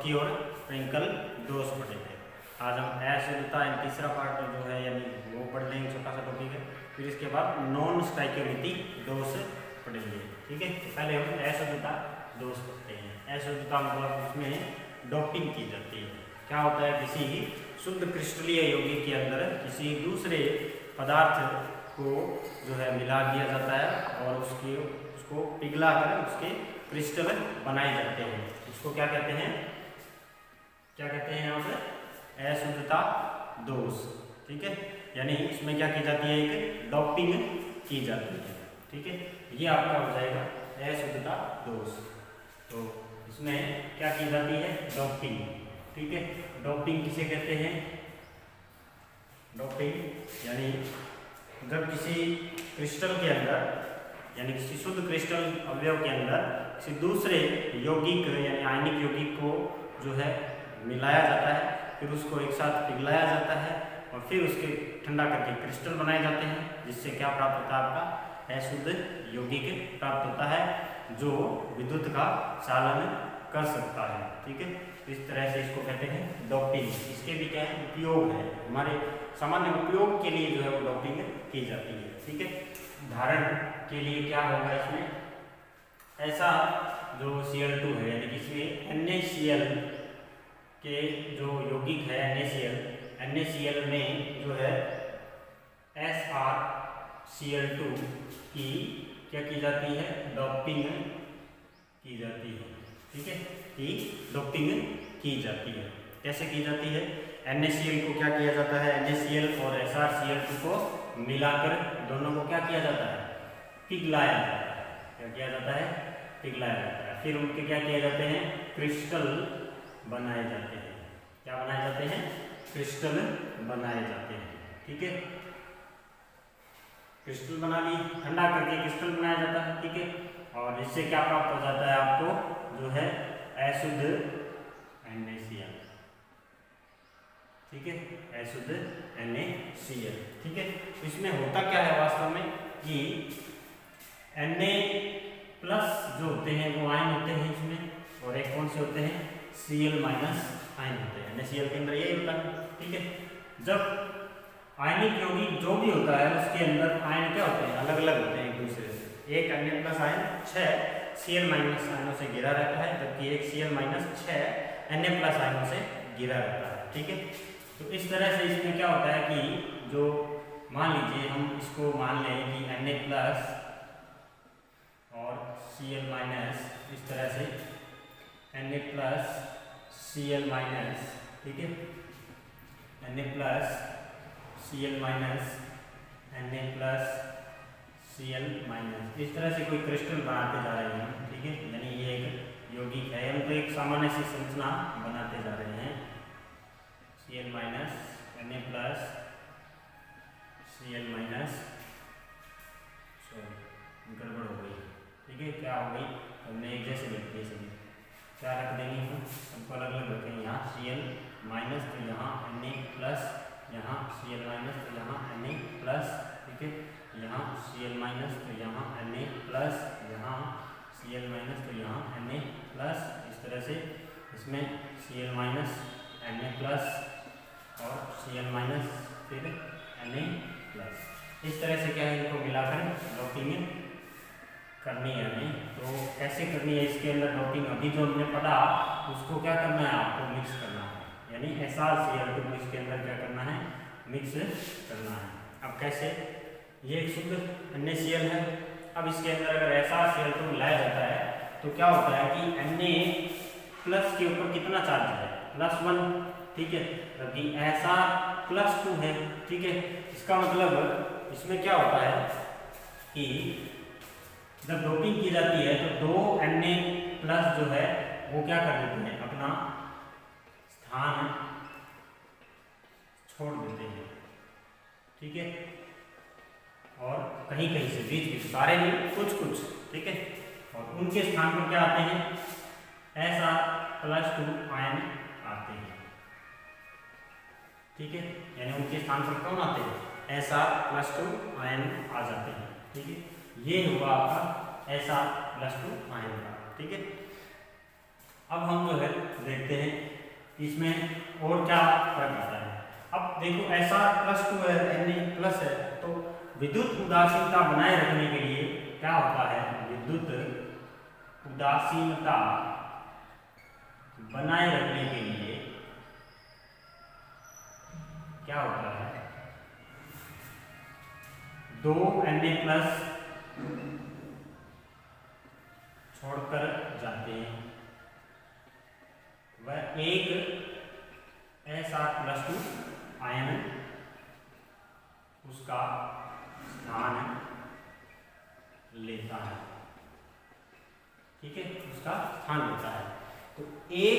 चौथी और ट्विंकल दोष पढ़ेंगे। आज हम अशुद्धता एंड तीसरा पार्ट जो है यानी वो पढ़ लेंगे, छोटा सा टॉपिक है। फिर इसके बाद नॉन स्टाइकियोमेट्रिक दोष पढ़ेंगे। ठीक है, तो पहले हम अशुद्धता दोष पढ़ते हैं। अशुद्धता मतलब उसमें डोपिंग की जाती है। क्या होता है, किसी शुद्ध क्रिस्टलीय यौगिक के अंदर किसी दूसरे पदार्थ को जो है मिला दिया जाता है और उसको पिघला कर उसके क्रिस्टल बनाए जाते हैं। उसको क्या कहते हैं, यहाँ पे अशुद्धता दोष। ठीक है, यानी इसमें क्या की जाती है, एक डोपिंग की जाती है। ठीक है, ये आपका हो जाएगा अशुद्धता दोष। तो इसमें क्या की जाती है, डोपिंग। ठीक है, डोपिंग किसे कहते हैं, डोपिंग यानी जब किसी क्रिस्टल के अंदर यानी किसी शुद्ध क्रिस्टल अवयव के अंदर किसी दूसरे यौगिक यानी आयनिक यौगिक को जो है मिलाया जाता है, फिर उसको एक साथ पिघलाया जाता है और फिर उसके ठंडा करके क्रिस्टल बनाए जाते हैं, जिससे क्या प्राप्त होता है, आपका अशुद्ध यौगिक प्राप्त होता है जो विद्युत का चालन कर सकता है। ठीक है, इस तरह से इसको कहते हैं डोपिंग। इसके भी क्या है, उपयोग है, हमारे सामान्य उपयोग के लिए जो है वो डोपिंग की जाती है। ठीक है, उदाहरण के लिए क्या होगा, इसमें ऐसा जो Cl2 है यानी कि इसमें NaCl के जो यौगिक है NaCl में जो है SrCl2 की क्या की जाती है, डोपिंग की जाती है। ठीक है, कि डोपिंग की जाती है। कैसे की जाती है, NaCl को क्या किया जाता है, NaCl और SrCl2 को मिलाकर दोनों को क्या किया जाता है, पिघलाया जाता है। क्या किया जाता है, पिघलाया जाता है। फिर उनके क्या किए जाते हैं, क्रिस्टल बनाए जाते हैं। क्या बनाए जाते हैं, क्रिस्टल बनाए जाते हैं। ठीक है, क्रिस्टल बना ली, ठंडा करके क्रिस्टल बनाया जाता है। ठीक है, और इससे क्या प्राप्त हो जाता है, आपको जो है अशुद्ध NaCl। ठीक है, अशुद्ध NaCl। ठीक है, इसमें होता क्या है वास्तव में कि Na प्लस जो होते हैं वो आयन होते हैं इसमें, और एक कौन से होते हैं, Cl माइनस आयन होते हैं। NaCl के अंदर यही होता है। ठीक है, जब आयनिक यौगिक जो भी होता है उसके अंदर आयन क्या होते हैं, अलग अलग होते हैं एक दूसरे से। एक Na plus ion 6 Cl minus आयनों से घिरा रहता है, जबकि एक Cl माइनस 6 Na प्लस आयनों से घिरा रहता है। ठीक है, तो इस तरह से इसमें क्या होता है कि जो मान लीजिए हम इसको मान लें कि Na प्लस और Cl माइनस, इस तरह से Na प्लस Cl माइनस, ठीक है, Na plus Cl minus Na plus Cl minus, इस तरह से कोई क्रिस्टल बनाते जा रहे हैं। ठीक है, यानी ये एक यौगिक है, हम तो एक सामान्य सी संरचना बनाते जा रहे हैं। Cl minus Na plus Cl minus, sorry गड़बड़ हो गई। ठीक है, क्या हो गई, हमने एक जैसे लिख दिए सभी, क्या रख देंगे हम, सबको अलग अलग रखेंगे। यहाँ Cl माइनस तो यहाँ Na प्लस, यहाँ Cl माइनस तो यहाँ Na प्लस। ठीक है, यहाँ Cl माइनस तो यहाँ Na प्लस, यहाँ Cl माइनस तो यहाँ Na प्लस। इस तरह से इसमें Cl माइनस Na प्लस और Cl माइनस फिर Na प्लस। इस तरह से क्या है, इनको मिलाकर डोपिंग करनी है हमें। तो कैसे करनी है इसके अंदर डोपिंग, अभी जो हमने पढ़ा उसको क्या करना है, आपको मिक्स करना है, यानी SrCl2 इसके अंदर क्या करना है, मिक्स करना है। अब कैसे, ये एक शुद्ध NaCl है, अब इसके अंदर अगर SrCl2 मिलाया जाता है तो क्या होता है कि Na प्लस के ऊपर कितना चार्ज है, +1। ठीक है, जबकि Sr+2 है। ठीक है, इसका मतलब इसमें क्या होता है कि जब डोपिंग की जाती है तो 2 Na प्लस जो है वो क्या कर देते हैं, अपना स्थान छोड़ देते हैं। ठीक है, और कहीं कहीं से बीच सारे नहीं, कुछ। ठीक है, और उनके स्थान पर क्या आते हैं, Sr+2 आयन आते हैं। ठीक है, यानी उनके स्थान पर कौन आते हैं, Sr+2 आयन आ जाते हैं। ठीक है, ये हुआ आपका Sr+2 आयन का। ठीक है, अब हम जो है देखते हैं कि इसमें और क्या फर्क आता है। अब देखो SR+2 है, Na+ है, तो विद्युत उदासीनता बनाए रखने के लिए क्या होता है, विद्युत उदासीनता बनाए रखने के लिए क्या होता है, 2 Na+ छोड़कर जाते हैं, वह एक SR+2 आयन उसका स्थान लेता है। ठीक है, उसका स्थान लेता है, तो एक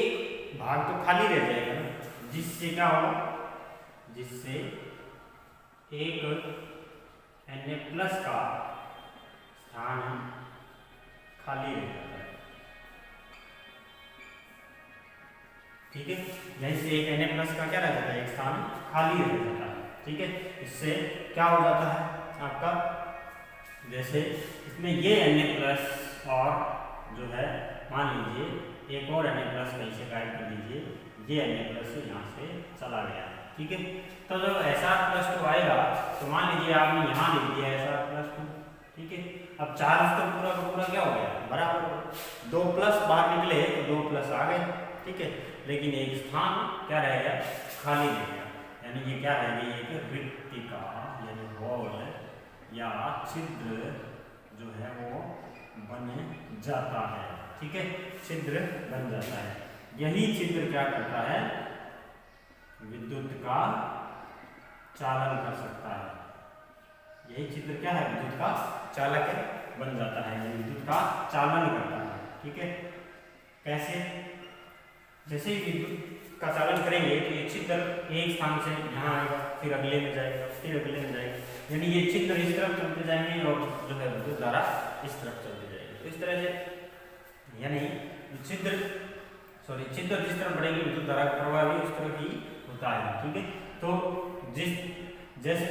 भाग तो खाली रह जाएगा ना, जिससे क्या होगा, जिससे एक Na+ का स्थान खाली रह जाता है। ठीक है, यहीं से एक Na+ का क्या रह जाता है, एक स्थान खाली रह जाता है। ठीक है, इससे क्या हो जाता है आपका, जैसे इसमें ये Na+ और जो है मान लीजिए एक और Na+ कहीं से गायब कर दीजिए, ये Na+ यहाँ से चला गया। ठीक है, तो जब SR+2 आएगा तो मान लीजिए आपने यहाँ लिख दिया SR+2। ठीक है, अब चार्ज तो पूरा का पूरा क्या हो गया, बराबर, 2+ बाहर निकले तो 2+ आ गए। ठीक है, लेकिन एक स्थान क्या रह गया, खाली रह गया, यानी ये क्या रह गई, एक रिक्तिका यानी होल या छिद्र जो है वो बन जाता है। ठीक है, छिद्र बन जाता है। यही छिद्र क्या करता है, विद्युत का चालन कर सकता है। यही छिद्र क्या है, विद्युत का चालक बन जाता है, विद्युत का चालन करता है। ठीक है, कैसे, जैसे ही विद्युत का चालन करेंगे तो ये छिद्र एक स्थान से यहाँ आएगा, फिर अगले में जाएगा, फिर अगले में जाएगा, यानी ये छिद्र इस तरफ चलते जाएंगे और जो है विद्युत धारा इस तरफ चलती जाएगी। तो इस तरह से यानी छिद्र जिस तरफ बढ़ेगी विद्युत धारा का प्रवाह भी उस तरफ ही होता है। ठीक है, तो जैसे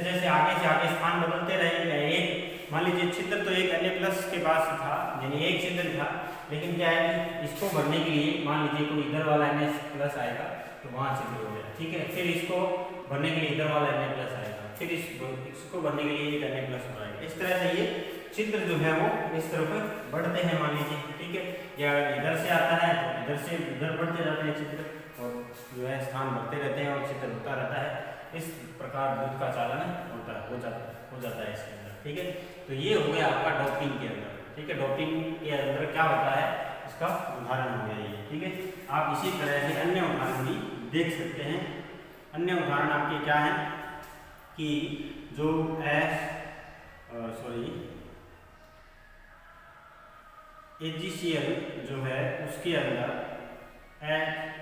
जैसे आगे से आगे स्थान बदलते रहेंगे, एक मान लीजिए छिद्र तो एक Na+ के पास था, यानी एक छिद्र था, लेकिन क्या है कि इसको भरने के लिए मान लीजिए कोई इधर वाला Na+ आएगा तो वहां छिद्र हो गया। ठीक है, फिर इसको भरने के लिए इधर वाला Na+ आएगा, फिर इसको भरने के लिए एक Na+ आएगा। इस तरह से ये छिद्र जो है वो इस तरफ बढ़ते हैं मान लीजिए। ठीक है, या इधर से आता है तो इधर से इधर बढ़ते जाते हैं छिद्र, और जो है स्थान बढ़ते रहते हैं और छिद्र होता रहता है। इस प्रकार विद्युत का चालन हो जाता है इसके अंदर। ठीक है, तो ये हो गया आपका डोपिंग के अंदर। ठीक है, डोपिंग के अंदर क्या होता है, इसका उदाहरण हो गया ये। ठीक है, आप इसी तरह से अन्य उदाहरण भी देख सकते हैं। अन्य उदाहरण आपके क्या है कि जो AgCl जो है उसके अंदर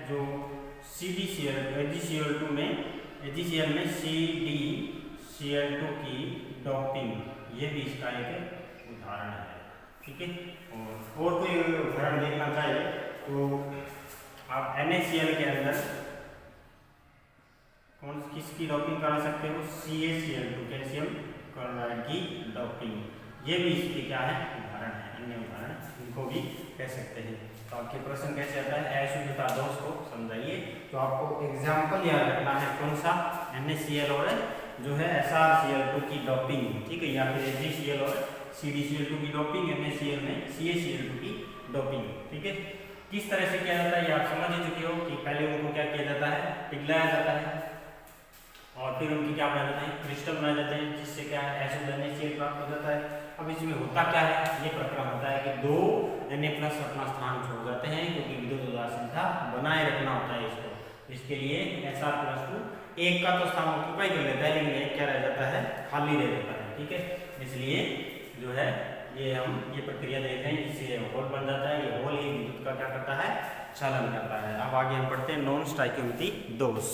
जो AgCl में CdCl2 की डोपिंग, ये भी इसका एक उदाहरण है। ठीक है, और कोई उदाहरण देखना चाहिए तो आप NaCl के अंदर किसकी डोपिंग करा सकते हो, CaCl2 कैल्शियम क्लोराइड की डोपिंग, ये भी इसके क्या है, उदाहरण है, अन्य उदाहरण इनको भी कह सकते हैं। तो आपके प्रश्न कैसे आता है, अशुद्धता दोष को समझाइए। तो आपको एग्जाम्पल याद रखना है, कौन सा, NaCl और जो है SrCl2 की डोपिंग। ठीक है, या फिर AgCl और CdCl2 की डोपिंग, NaCl में CaCl2 की डोपिंग। ठीक है, किस तरह से किया जाता है ये आप समझ ही चुके हो कि पहले उनको क्या किया जाता है, पिघलाया जाता है और फिर उनकी क्या बना जाते हैं, क्रिस्टल बनाए जाते हैं, जिससे क्या है अशुद्ध NaCl प्राप्त हो जाता है। अब इसमें होता क्या है, ये प्रक्रम होता है कि 2 Na+ अपना स्थान छोड़ जाते हैं, क्योंकि विद्युत उदासीनता बनाए रखना होता है इसको। इसके लिए SR+2 एक का तो स्थान ऑक्यूपाई कर लेता है, लेकिन एक क्या रह जाता है, खाली रह जाता है। ठीक है, इसलिए जो है ये प्रक्रिया देख रहे हैं, इससे होल बन जाता है। ये होल ही विद्युत का क्या करता है, चालन करता है। अब आगे हम पढ़ते हैं नॉन स्टाइकियोमेट्री दोष।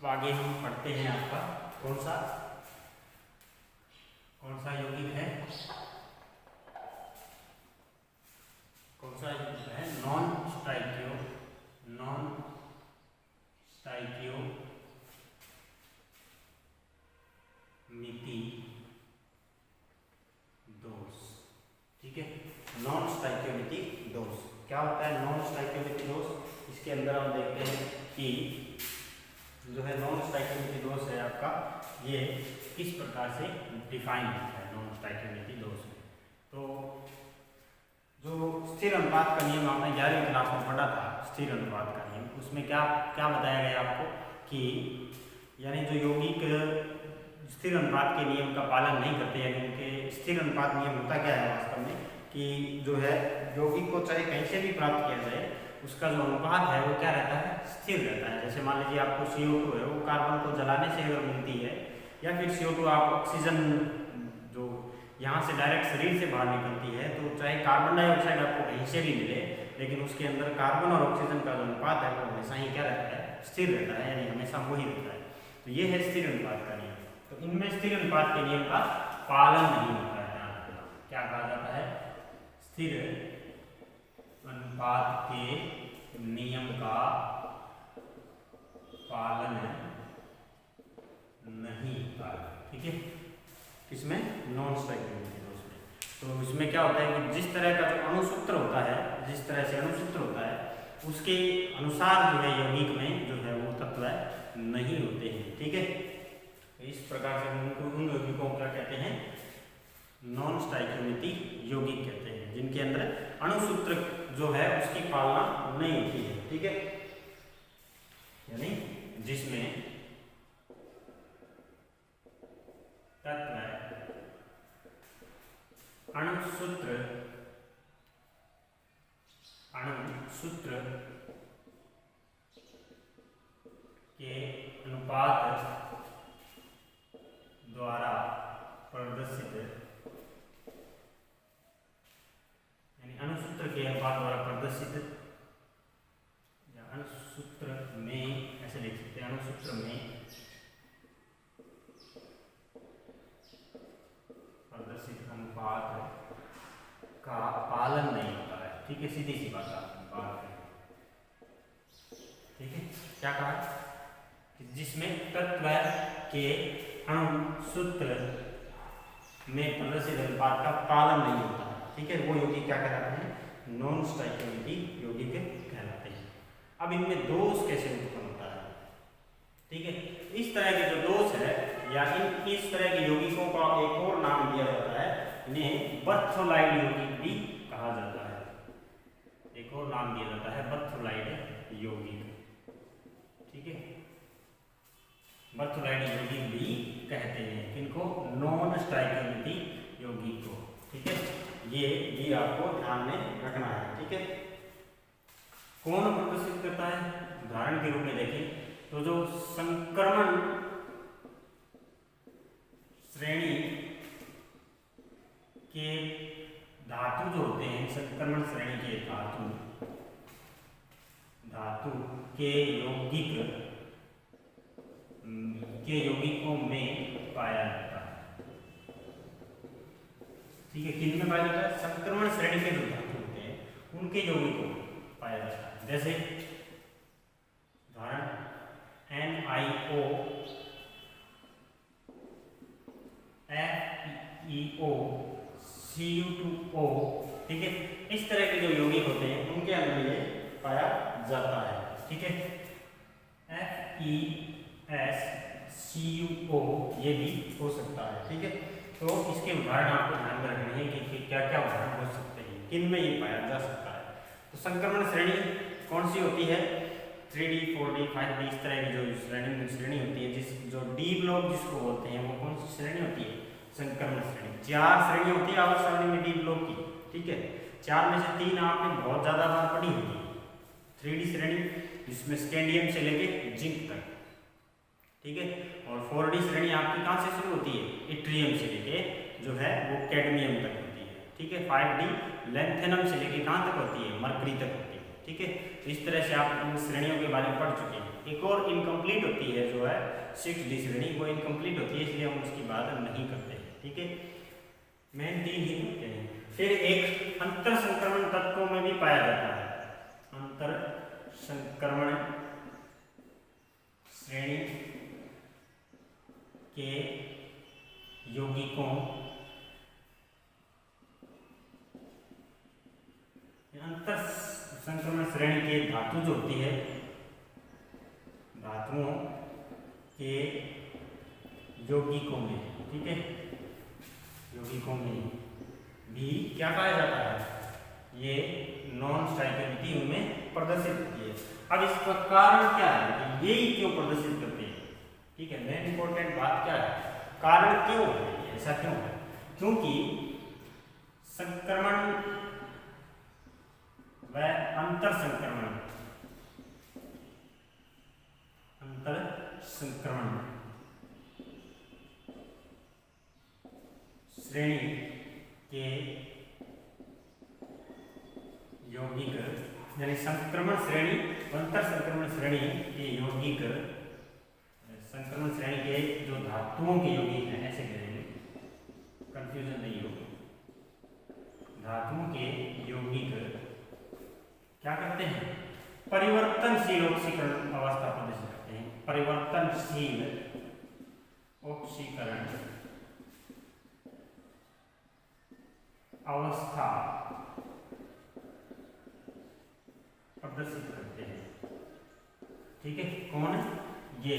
अब आगे हम पढ़ते हैं आपका कौन सा यौगिक है, नॉन स्टाइकियोमेट्रिक नॉन स्टाइकियोमेट्रिक दोष। क्या होता है नॉन स्टाइकियोमेट्रिक दोष? इसके अंदर हम देखते हैं कि जो है नॉन स्टाइकियोमेट्रिक दोष है आपका, ये किस प्रकार से डिफाइन होता है नॉन स्टाइकियोमेट्रिक दोष में। तो जो स्थिर अनुपात का नियम आपने 11वीं क्लास में पढ़ा था, स्थिर अनुपात का नियम, उसमें क्या क्या बताया गया आपको कि यानी जो यौगिक स्थिर अनुपात के नियम का पालन नहीं करते, यानी उनके स्थिर अनुपात नियम होता क्या है वास्तव में कि जो है यौगिक को चाहे कहीं से भी प्राप्त किया जाए, उसका जो अनुपात है वो क्या रहता है, स्थिर रहता है। जैसे मान लीजिए आपको CO2 है, वो कार्बन को जलाने से अगर मिलती है, या फिर CO2 आप ऑक्सीजन जो यहाँ से डायरेक्ट शरीर से बाहर निकलती है, तो चाहे कार्बन डाइऑक्साइड आपको कहीं से भी मिले, लेकिन उसके अंदर कार्बन और ऑक्सीजन का जो अनुपात है वो हमेशा ही क्या रहता है, स्थिर रहता है, यानी हमेशा वही रहता है। तो ये है स्थिर अनुपात का नियम। तो इनमें स्थिर अनुपात के नियम का पालन नहीं होता है। ध्यान रखना, क्या कहा जाता है, स्थिर अनुपात के नियम का पालन नहीं होता है। ठीक है, किसमें, नॉन स्टाइकियोमेट्रिक दोष में। तो इसमें क्या होता है कि जिस तरह का जो अणुसूत्र होता है, जिस तरह से अणुसूत्र होता है, उसके अनुसार जो है यौगिक में जो है वो तत्व नहीं होते हैं। ठीक है, इस प्रकार से उनको उन यौगिकों को क्या कहते हैं, नॉन स्टाइकियोमेट्रिक यौगिक कहते हैं, जिनके अंदर अणुसूत्र जो है उसकी पालना नहीं होती है। ठीक है, यानी जिसमें तत्व अणुसूत्र के अनुपात द्वारा प्रदर्शित, यानी अणुसूत्र के अनुपात द्वारा प्रदर्शित, या अणुसूत्र में ऐसे लिख सकते हैं, अणुसूत्र में प्रदर्शित अनुपात का पालन नहीं होता है। ठीक है, सीधी सी बात है। ठीक है, क्या कहा कि जिसमें तत्व के अणुसूत्र में प्रदर्शित अनुपात का पालन नहीं होता है, ठीक है, वो यौगिक क्या कहलाते हैं, नॉन स्टाइकियोमेट्रिक यौगिक कहलाते हैं। अब इनमें दोष कैसे उत्पन्न होता है? ठीक है, इस तरह के जो दोष है या इस तरह के यौगिकों का एक और नाम दिया जाता है, इन्हें बर्थोलाइड यौगिक भी कहा जाता है। एक और नाम दिया जाता है बर्थोलाइड यौगिक। ठीक है, बर्थोलाइड यौगिक भी कहते हैं किनको, नॉन स्टाइकियोमेट्रिक यौगिक को। ठीक है, ये भी आपको ध्यान में रखना है। ठीक है, कौन प्रदर्शित करता है, उदाहरण के रूप में देखें तो जो संक्रमण श्रेणी के धातु जो होते हैं, संक्रमण श्रेणी के धातु के यौगिकों में पाया जाता है। ठीक है, किन में पाया जाता है, संक्रमण श्रेणी के जो धातु होते हैं उनके यौगिकों में पाया जाता है। जैसे उदाहरण NiO, FeO, Cu2O। ठीक है, इस तरह के जो यौगिक होते हैं उनके अंदर ये पाया जाता है। ठीक है, FeSCuO ये भी हो सकता है। ठीक है, तो इसके उदाहरण आपको ध्यान में रखने हैं कि क्या क्या उदाहरण हो सकते हैं, किन में ये पाया जा सकता है। तो संक्रमण श्रेणी कौन सी होती है, 3D 4D 5D इस तरह की जो श्रेणी होती है, जिस जो डी ब्लॉक जिसको बोलते हैं, वो कौन सी श्रेणी होती है, संक्रमण श्रेणी। 4 श्रेणी होती है आवर्त सारणी में डी ब्लॉक की। ठीक है, 4 में से 3 आपने बहुत ज्यादा बार पढ़ी होगी। 3D श्रेणी जिसमें स्कैंडियम से लेके जिंक तक। ठीक है, और 4D श्रेणी आपकी कहाँ से शुरू होती है, इट्रियम से लेके जो है वो कैडमियम तक होती है। ठीक है, 5D लैंथेनम से लेके कहाँ तक होती है, मरकरी तक होती है। ठीक है, तो इस तरह से आप इन श्रेणियों के बारे में पढ़ चुके हैं। एक और इनकम्प्लीट होती है जो है 6D श्रेणी, वो इनकम्प्लीट होती है इसलिए हम उसकी बात नहीं करते हैं। ठीक है, मेन 3 ही होते हैं। फिर एक अंतर संक्रमण तत्वों में भी पाया जाता है, अंतर संक्रमण श्रेणी के यौगिकों धातु जो होती है, धातुओं के यौगिकों में, ठीक है, यौगिकों में भी क्या पाया जाता है, ये नॉन स्ट्राइकेबिलिटी उनमें प्रदर्शित होती है। अब इसका कारण क्या है कि यही क्यों प्रदर्शित करते हैं, ठीक है, मेन इंपॉर्टेंट बात क्या है, कारण क्यों है, ऐसा क्यों है, क्योंकि संक्रमण व अंतर संक्रमण श्रेणी के यौगिक, यानी संक्रमण श्रेणी, अंतर संक्रमण श्रेणी के यौगिक, संक्रमण श्रेणी के जो धातुओं के यौगिक हैं, ऐसे कहेंगे, कंफ्यूजन नहीं हो, धातुओं के यौगिक क्या करते हैं, परिवर्तनशील ऑक्सीकरण अवस्था प्रदर्शित करते हैं, परिवर्तनशील ऑक्सीकरण अवस्था प्रदर्शित करते हैं, ठीक है, कौन, ये,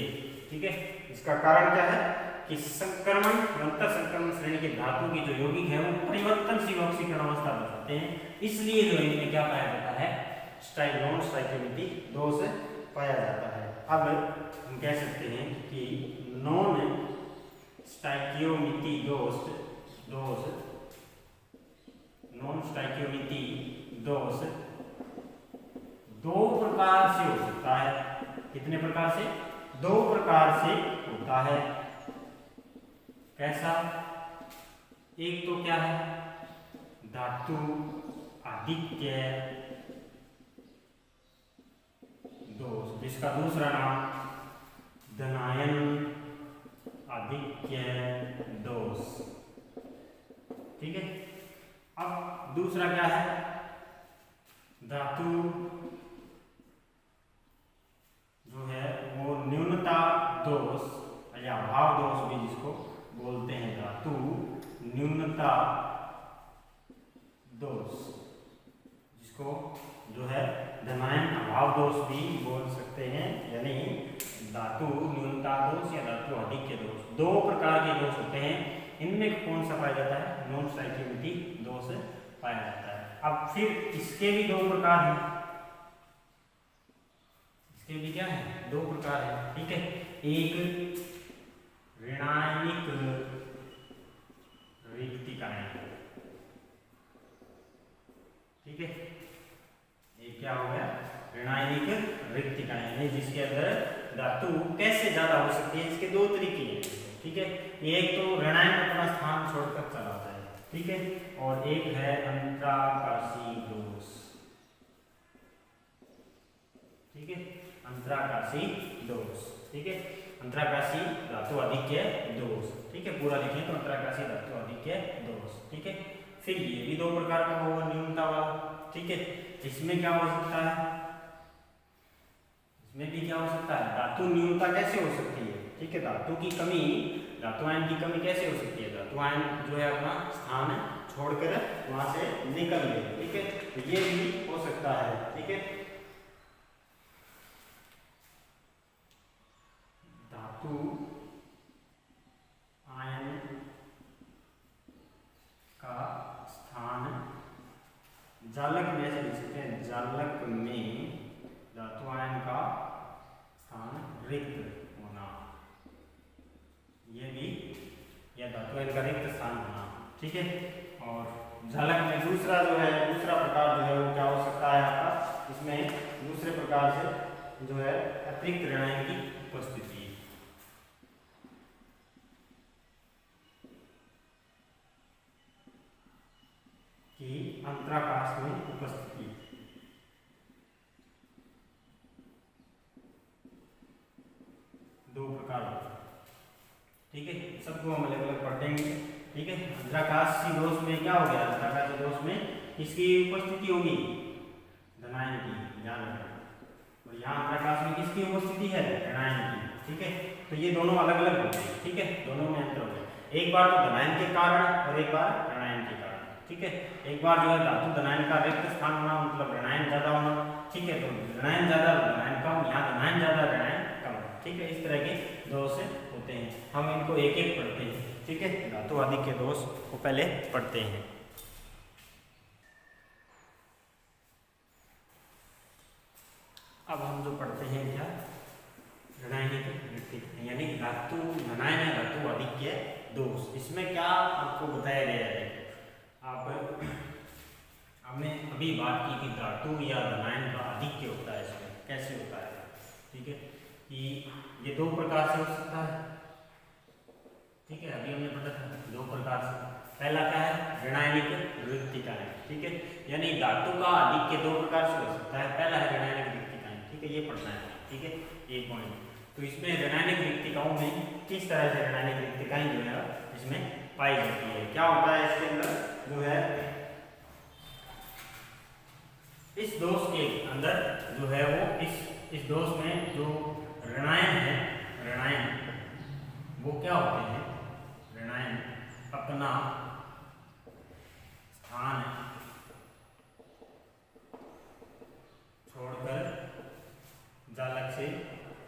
ठीक है। इसका कारण क्या है कि संक्रमण अंतर संक्रमण श्रेणी के धातु की जो यौगिक है वो परिवर्तनशील ऑक्सीकरण अवस्था दर्शाते हैं, इसलिए जो इनमें क्या पाया जाता है, नॉन स्ट्राइकेबिलिटी दोष पाया जाता है। अब हम कह सकते हैं कि नॉन स्टाइकियोमिति दोष, नॉन स्टाइकियोमिति दोष दो प्रकार से हो सकता है, कितने प्रकार से, दो प्रकार से होता है, कैसा, एक तो क्या है, धातु आधिक्य दोष, जिसका दूसरा नाम धनायन आधिक्य दोष, ठीक है। अब दूसरा क्या है, धातु जो है वो न्यूनता दोष या अभाव दोष भी जिसको बोलते हैं, धातु न्यूनता दोष, जिसको जो है धनायन अभाव दोष भी बोल सकते हैं, यानी धातु न्यूनता दोष या धातु आधिक्य दोष, दो प्रकार के दोष होते हैं, इनमें कौन सा पाया जाता है, नॉन स्ट्राइकेबिलिटी दोष पाया जाता है। अब फिर इसके भी दो प्रकार हैं, इसके भी क्या है, दो प्रकार है, ठीक है, एक ऋणायनिक रिक्तिकाएं, ठीक है, ये क्या हो गया, ऋणायनिक रिक्तिकाएं, जिसके अंदर धातु कैसे ज्यादा हो सकती है, इसके दो तरीके हैं, ठीक है, एक तो ऋणायन अपना स्थान छोड़कर चला जाता है, ठीक है, और एक है अंतराकाशी दोष, ठीक है, अंतराकाशी दोष, ठीक है, अंतराकाशी धातु आधिक्य दोष, ठीक है, पूरा लिखें तो अंतराकाशी धातु आधिक्य दोष, ठीक है। फिर ये भी दो प्रकार का होगा, न्यूनता वाला, ठीक है, इसमें क्या हो सकता है, इसमें भी क्या हो सकता है, धातु न्यूनता कैसे हो सकती है, ठीक है, धातु की कमी, धातु आयन की कमी कैसे हो सकती है, धातु आयन जो है अपना स्थान छोड़कर वहां से निकल गए, ठीक है, तो ये भी हो सकता है, ठीक है। धातु आयन का स्थान जालक में ऐसे लिख सकते हैं, जालक में धातु आयन का स्थान रिक्त होना, ये भी या धातु आयन का रिक्त स्थान होना, ठीक है। और जालक में दूसरा जो है, दूसरा प्रकार जो है वो क्या हो सकता है आपका, इसमें दूसरे प्रकार से जो है अतिरिक्त ऋणायन की उपस्थिति, की अंतराकाश में उपस्थिति, दो प्रकार होते हैं, ठीक है, सबको हम अलग अलग पढ़ेंगे, ठीक है। अंतराकाशी दोष में क्या हो गया, अंतराकाशी दोष में किसकी उपस्थिति होगी, धनायन की, ध्यान रखना, और यहाँ अंतराकाश में किसकी उपस्थिति है, ऋणायन की, ठीक है। तो ये दोनों अलग अलग होते हैं, ठीक है, दोनों में अंतर हो गया, एक बार तो धनायन के कारण और एक बार ऋणायन के कारण, ठीक है। एक बार जो है धातु धनायन का रिक्त स्थान होना मतलब ऋणायन ज्यादा होना, ठीक है। तो ऋणायन ज्यादा धनायन कम, यहाँ धनायन ज्यादा ऋणायन कम, ठीक है। इस तरह के दोष होते हैं, हम इनको एक एक पढ़ते हैं, ठीक है। धातु आदि के दोष को पहले पढ़ते हैं। अब हम जो पढ़ते हैं क्या, ऋणायनिक रिक्तिक, यानी धातु धनायन है धातु आदिक्य दोष। इसमें क्या आपको बताया गया है, आप हमने अभी बात की कि धातु या धनायन का आधिक्य होता है, इसमें कैसे होता है, ठीक है। कि ये दो प्रकार से हो सकता है, ठीक है। अभी हमने पढ़ा था दो प्रकार से। पहला क्या है, ऋणायनिक रिक्तिकाएं, ठीक है। यानी धातु का आधिक्य दो प्रकार से हो सकता है। पहला है ऋणायनिक रिक्तिकाएं, ठीक है, ये पढ़ना है, ठीक है, एक पॉइंट। तो इसमें ऋणायनिक रिक्तिकाओं में किस तरह से ऋणायनिक रिक्तिकाएं जो है इसमें पाई जाती है, क्या होता है इसके अंदर जो है, इस दोष के अंदर जो है वो इस दोष में जो ऋणायन है, ऋणायन वो क्या होते हैं, ऋणायन अपना स्थान छोड़कर जालक से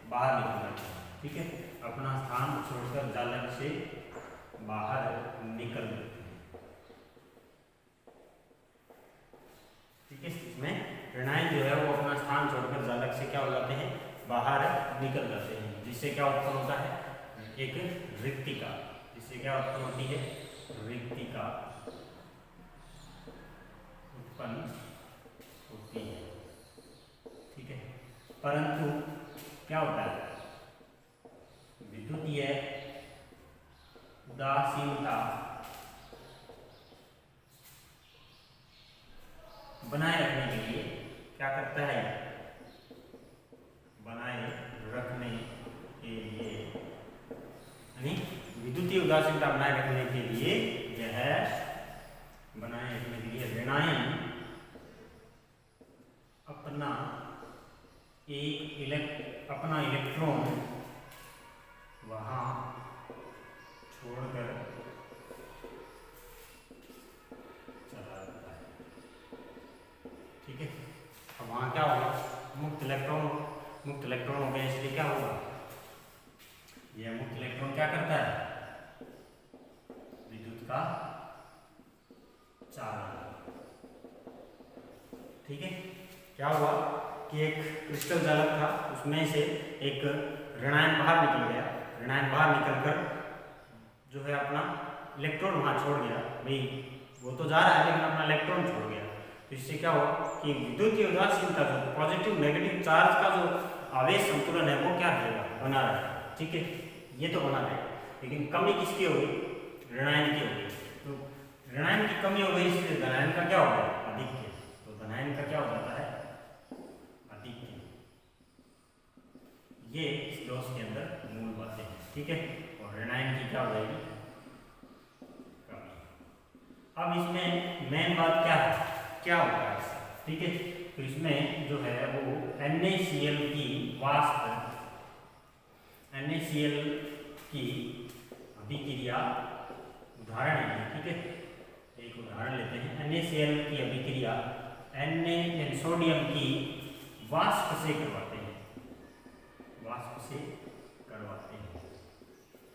बाहर निकल जाते हैं, ठीक है। अपना स्थान छोड़कर जालक से बाहर निकल जाते हैं, ठीक है। इसमें ऋणायन जो है वो अपना स्थान छोड़कर जालक से क्या हो जाते हैं, बाहर निकल जाते हैं, जिससे क्या उत्पन्न होता है, एक रिक्तिका, जिससे क्या उत्पन्न होती है, रिक्तिका उत्पन्न होती है, ठीक है। परंतु क्या होता है, विद्युतीय उदासीनता बनाए रखने के लिए क्या करता है, बनाए रखने के लिए, यानी विद्युतीय उदासीनता बनाए रखने के लिए यह बनाए रखने के लिए ऋणायन अपना अपना इलेक्ट्रॉन वहां छोड़कर चला जाता है, ठीक है। अब वहां क्या होगा, मुक्त इलेक्ट्रॉन हो गया, इसलिए क्या होगा, यह मुक्त इलेक्ट्रॉन क्या करता है, विद्युत का चालन, ठीक है। क्या हुआ कि एक क्रिस्टल जालक था, उसमें से एक ऋणायन बाहर निकल गया, ऋणायन बाहर निकलकर जो है अपना इलेक्ट्रॉन वहां छोड़ गया, भाई वो तो जा रहा है लेकिन अपना इलेक्ट्रॉन छोड़ गया। तो इससे क्या हुआ कि विद्युतीय उदासीनता जो पॉजिटिव नेगेटिव चार्ज का जो आवेश संतुलन है वो क्या रहेगा, बना रहेगा, ठीक है, ये तो बना रहेगा। लेकिन कमी किसकी होगी, ऋणायन की होगी। तो ऋणायन की कमी हो गई, इसलिए धनायन का क्या होगा, आधिक्य। तो धनायन का क्या हो जाता है, आधिक्य। ये इस दोष के अंदर मूल बातें हैं, ठीक है। और ऋणायन की क्या हो जाएगी, कमी। अब इसमें मेन बात क्या है, क्या होता है, ठीक है। तो इसमें जो है वो NaCl की वाष्प, NaCl की अभिक्रिया उदाहरण है, ठीक है। एक उदाहरण लेते हैं, NaCl की अभिक्रिया सोडियम की वाष्प से करवाते हैं, वाष्प से करवाते हैं,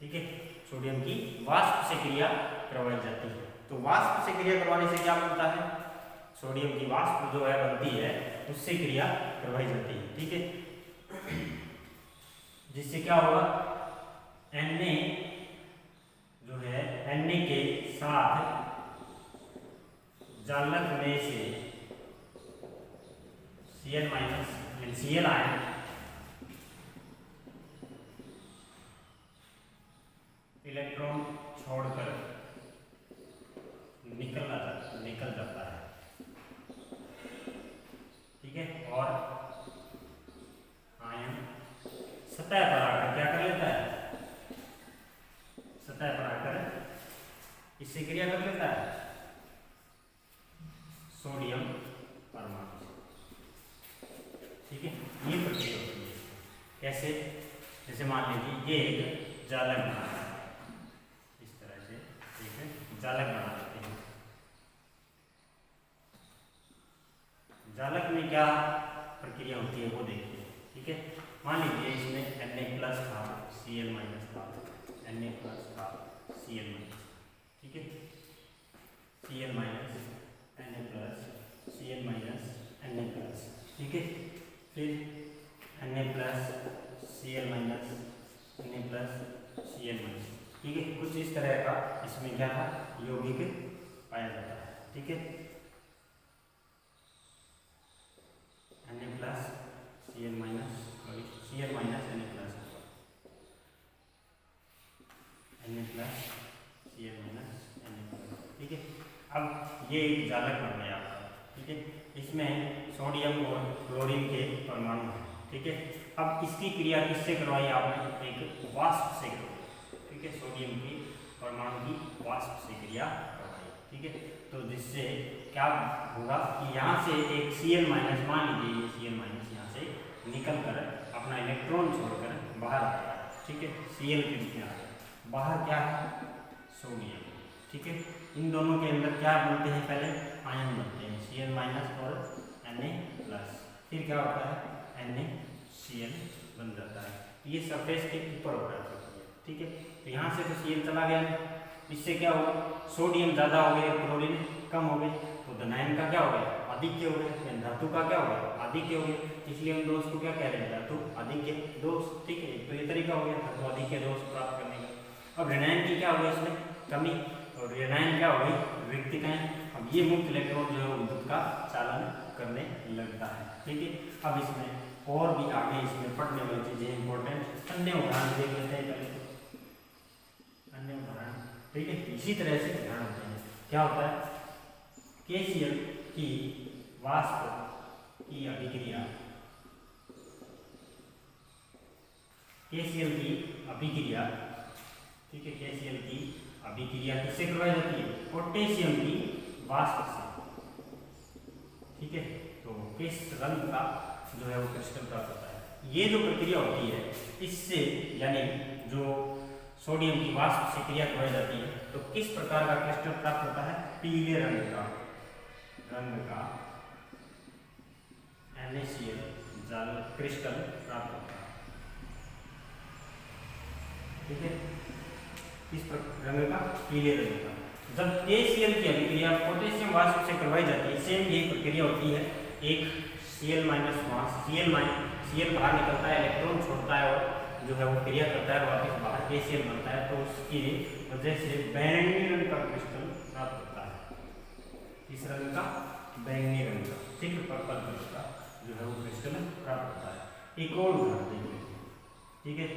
ठीक है। सोडियम की वाष्प से क्रिया करवाई जाती है। तो वाष्प से क्रिया करवाने से क्या बनता है, सोडियम की वाष्प जो है बनती है, उससे क्रिया करवाई जाती है, ठीक है। जिससे क्या होगा, Na जो है Na के साथ जालक में से Cl आयन इलेक्ट्रॉन छोड़कर निकल जाता है, ठीक है। और आयन सतह पर आकर क्या कर लेता है, सतह पर आकर इससे क्रिया कर लेता है सोडियम परमाणु, ठीक है। ये प्रक्रिया होती है, कैसे, जैसे मान लीजिए ये एक जालक बना, इस तरह से एक जालक बना देते हैं, में क्या प्रक्रिया होती है वो देखिए। ठीक है, मान लीजिए इसमें Na+ था, Cl- था, Na+ था, Cl-, ठीक है, Cl- Na+, Cl- Na+, ठीक है, फिर Na+, Cl-, Na+, Cl-, ठीक है, कुछ इस तरह का इसमें क्या था, यौगिक पाया जाता है। ठीक है, Na+, Cl-, Cl-, Na+, Na+, Cl-, Na+, ठीक है। अब ये एक जालक बन गया आपका। ठीक है, इसमें सोडियम और क्लोरीन के परमाणु हैं। ठीक है, अब इसकी क्रिया किससे करवाई आपने, एक वाष्प से करवाई। ठीक है, सोडियम की परमाणु की वाष्प से क्रिया करवाई। ठीक है, तो जिससे क्या होगा कि यहाँ से एक Cl-, मान लीजिए ये Cl- यहाँ से निकल कर अपना इलेक्ट्रॉन छोड़कर बाहर आ गया। ठीक है, Cl के रूप में आ गया, बाहर क्या है, सोडियम। ठीक है, इन दोनों के अंदर क्या बनते हैं, पहले आयन बनते हैं, Cl- और Na+, फिर क्या होता है, NaCl बन जाता है। ये सरफेस के ऊपर हो रहा है। ठीक है, तो यहाँ से तो Cl चला गया, इससे क्या होगा, सोडियम ज़्यादा हो गया, क्लोरीन कम हो गए, तो धनायन का क्या हो गया, आधिक्य हो गया, धातु का क्या हो गया, आधिक्य हो गया। इसलिए हम दोष को क्या कह रहे हैं, धातु आधिक्य दोष। ठीक है, तो ये तरीका हो गया धातु आधिक्य दोष प्राप्त करने का। अब ऋणायन की क्या हो गई, इसमें कमी, और ऋणायन क्या हो गई, विक्तिकाएं। अब ये मुक्त इलेक्ट्रॉन जो है विद्युत का चालन करने लगता है। ठीक है, अब इसमें और भी आगे इसमें पढ़ने वाली चीजें इंपॉर्टेंट अन्य उदाहरण देख लेते हैं पहले तो, अन्य उदाहरण। ठीक है, इसी तरह से उदाहरण होते हैं। क्या होता है, KCl की वाष्प की अभिक्रिया, KCl की अभिक्रिया, ठीक है, KCl की अभिक्रिया किससे करवाई जाती है, पोटेशियम की वाष्प से। ठीक है, तो किस रंग का जो है वो क्रिस्टल प्राप्त होता है। ये जो प्रक्रिया होती है इससे, यानी जो सोडियम की वाष्प से क्रिया करवाई जाती है, तो किस प्रकार का क्रिस्टल प्राप्त होता है, पीले रंग का NaCl जाल क्रिस्टल प्राप्त होता है। ठीक है, किस रंग का, पीले रंग का। जब KCl की अभिक्रिया पोटेशियम वाष्प से करवाई जाती है, सेम यही प्रक्रिया होती है। एक Cl- वहाँ Cl बाहर निकलता है, इलेक्ट्रॉन छोड़ता है और जो है वो क्रिया करता है, वापस बाहर KCl बनता है, तो उसकी वजह से बैंगनी रंग का क्रिस्टल प्राप्त होता है। इस रंग का, बैंगनी रंग का, ठीक, पर्पल कलर का जो है वो क्रिस्टल प्राप्त होता है। एक और उदाहरण देखिए। ठीक है,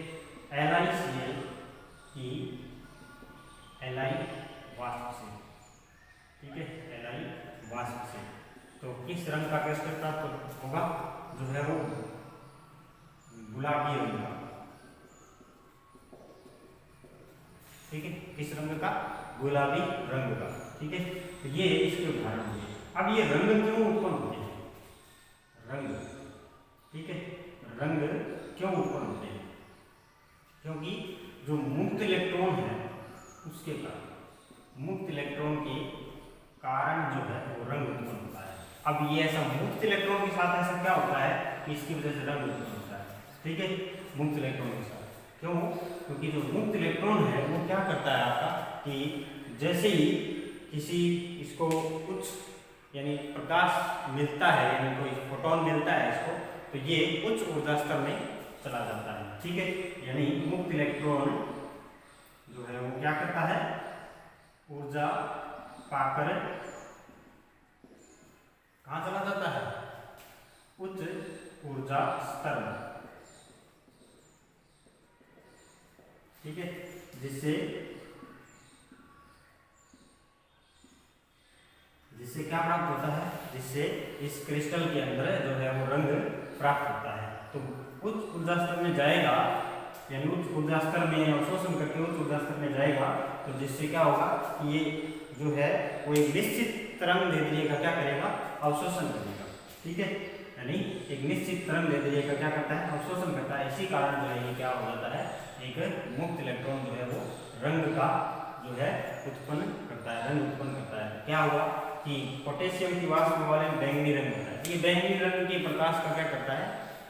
LiCl की वाष्प से, ठीक है, वाष्प से, तो किस रंग का क्रिस्टल प्राप्त होगा, जो है वो गुलाबी रंग का। ठीक है, किस रंग का, गुलाबी रंग का। ठीक है, तो ये इसके उदाहरण हुए। अब ये रंग क्यों उत्पन्न होते हैं, रंग, ठीक है, रंग क्यों उत्पन्न होते हैं, क्योंकि जो मुक्त इलेक्ट्रॉन है उसके कारण, मुक्त इलेक्ट्रॉन के कारण जो है वो रंग उत्पन्न होता है। अब ये ऐसा मुक्त इलेक्ट्रॉन के साथ ऐसा क्या होता है कि इसकी वजह से रंग उत्पन्न होता है। ठीक है, मुक्त इलेक्ट्रॉन के साथ क्यों, क्योंकि जो मुक्त इलेक्ट्रॉन है वो क्या करता है आपका, कि जैसे ही किसी इसको उच्च यानी प्रकाश मिलता है, यानी कोई फोटोन मिलता है इसको, तो ये उच्च ऊर्जा स्तर में चला जाता है। ठीक है, यानी मुक्त इलेक्ट्रॉन जो है वो क्या करता है, ऊर्जा पाकर कहाँ चला जाता है, उच्च ऊर्जा स्तर में। ठीक है, जिससे क्या प्राप्त होता है, जिससे इस क्रिस्टल के अंदर जो है वो रंग प्राप्त होता है। तो उच्च ऊर्जा स्तर में जाएगा, यानी उच्च ऊर्जा स्तर में अवशोषण करके उच्च ऊर्जा स्तर में जाएगा, तो जिससे क्या होगा कि ये जो है वो एक निश्चित तरंग दे दिएगा, क्या करेगा, अवशोषण करेगा। ठीक है, यानी एक निश्चित तरंग दे दिएगा, क्या करता है, अवशोषण करता है। इसी कारण जो है ये क्या हो जाता है, एक मुक्त इलेक्ट्रॉन जो है वो रंग का जो है उत्पन्न करता है, रंग उत्पन्न करता है। क्या हुआ कि कि पोटेशियम की वाष्प वाले बैंगनी रंग होता है। ये बैंगनी रंग के प्रकाश का क्या करता है,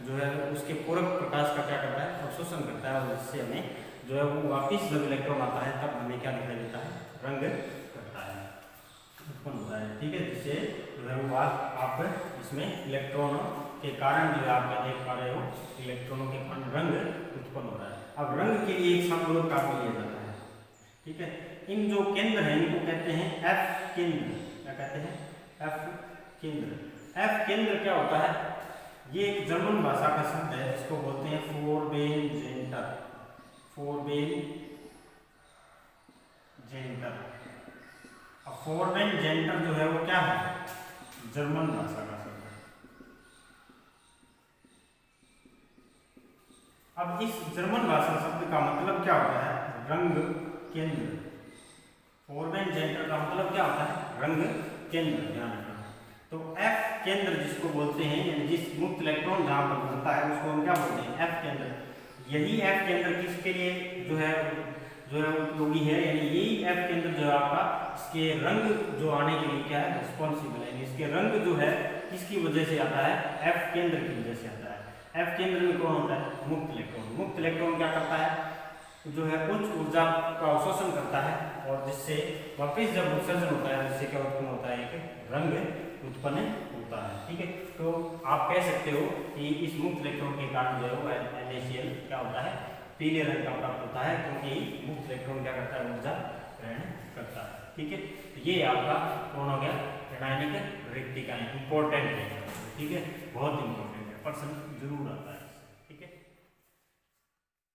जो है उसके पूरक प्रकाश का क्या करता है, अवशोषण करता है, और इससे हमें जो है वो वापिस जब इलेक्ट्रॉन आता है तब हमें क्या दिखाई देता है, रंग करता है, उत्पन्न होता है। ठीक है, जिससे जो है वो आप इसमें इलेक्ट्रॉनों के कारण जो है आप क्या देख पा रहे हो, इलेक्ट्रॉनों के कारण रंग उत्पन्न हो रहा है। अब रंग के लिए एक समरूप काफी लिया जाता है। ठीक है, इन जो केंद्र हैं इनको कहते हैं एफ केंद्र। क्या कहते हैं, एफ केंद्र। एफ केंद्र क्या होता है, ये एक जर्मन भाषा का शब्द है जिसको बोलते हैं फोरबेनजेंटर। फोरबेनजेंटर। अब फोरबेनजेंटर जो है वो क्या है, जर्मन भाषा का शब्द है। अब इस जर्मन भाषा शब्द का मतलब क्या होता है, रंग केंद्र। फोरबेनजेंटर का मतलब क्या होता है, रंग केंद्र, ध्यान रखना। तो एफ केंद्र जिसको बोलते हैं, यानी जिस मुक्त इलेक्ट्रॉन जहां पर बनता है उसको हम क्या बोलते हैं, एफ केंद्र। यही एफ केंद्र किसके लिए जो है उपयोगी है, यानी यही एफ केंद्र जो है आपका इसके रंग जो आने के लिए क्या है, रिस्पॉन्सिबल है। इसके रंग जो है किसकी वजह से आता है, एफ केंद्र की वजह से आता है। एफ केंद्र में कौन होता है, मुक्त इलेक्ट्रॉन। मुक्त इलेक्ट्रॉन क्या करता है, जो है उच्च ऊर्जा का अवशोषण करता है, और जिससे वापिस जब उत्सर्जन होता है जिससे क्या उत्पन्न होता है, एक रंग उत्पन्न होता है। ठीक है, तो आप कह सकते हो कि इस मुक्त इलेक्ट्रॉन के कारण जो है वो NaCl क्या होता है, पीले रंग का प्राप्त होता है, क्योंकि मुक्त इलेक्ट्रॉन क्या करता है, ऊर्जा ग्रहण करता है। ठीक है, ये आपका कौन हो गया, रासायनिक रिक्तिकाएं, इंपॉर्टेंट है। ठीक है, बहुत इंपॉर्टेंट है, प्रश्न जरूर आता है।